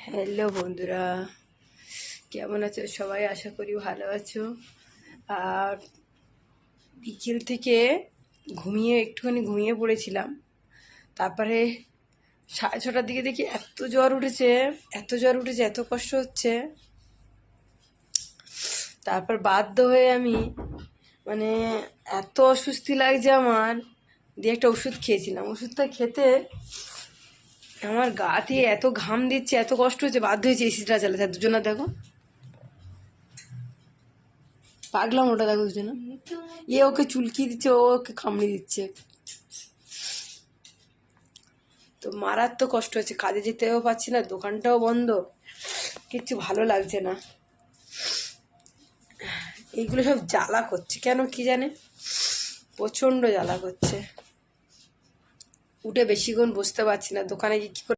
Hello বন্ধুরা, কেমন আছো সবাই? আশা করি ভালো আছো। আর বিকেল থেকে একটুখানি ঘুমিয়ে পড়েছিলাম। তারপরে 6:30টার দিকে দেখি এত জ্বর উঠেছে, এত কষ্ট হচ্ছে। তারপর বাধ্য হয়ে আমি মানে এত অস্বস্তি লাগছে আমার, দিয়ে একটা ওষুধ খেয়েছিলাম। ওষুধটা খেতে আমার গাতে এত ঘাম দিচ্ছে, এত কষ্ট হচ্ছে, বাধ্য হয়েছে এসিটা চালাতে। দুজনা দেখো, পাগলাম ওটা, দেখো দুজনা। ওকে চুলকি দিচ্ছে, ও ওকে কামড়ে দিচ্ছে। তো মারাত্মক কষ্ট হচ্ছে, কাজে যেতেও পারছি না, দোকানটাও বন্ধ, কিচ্ছু ভালো লাগছে না। এইগুলো সব জ্বালা করছে কেন কি জানে, প্রচণ্ড জ্বালা করছে। উঠে বেশিক্ষণ বসতে পারছি না, দোকানে গিয়ে কী করে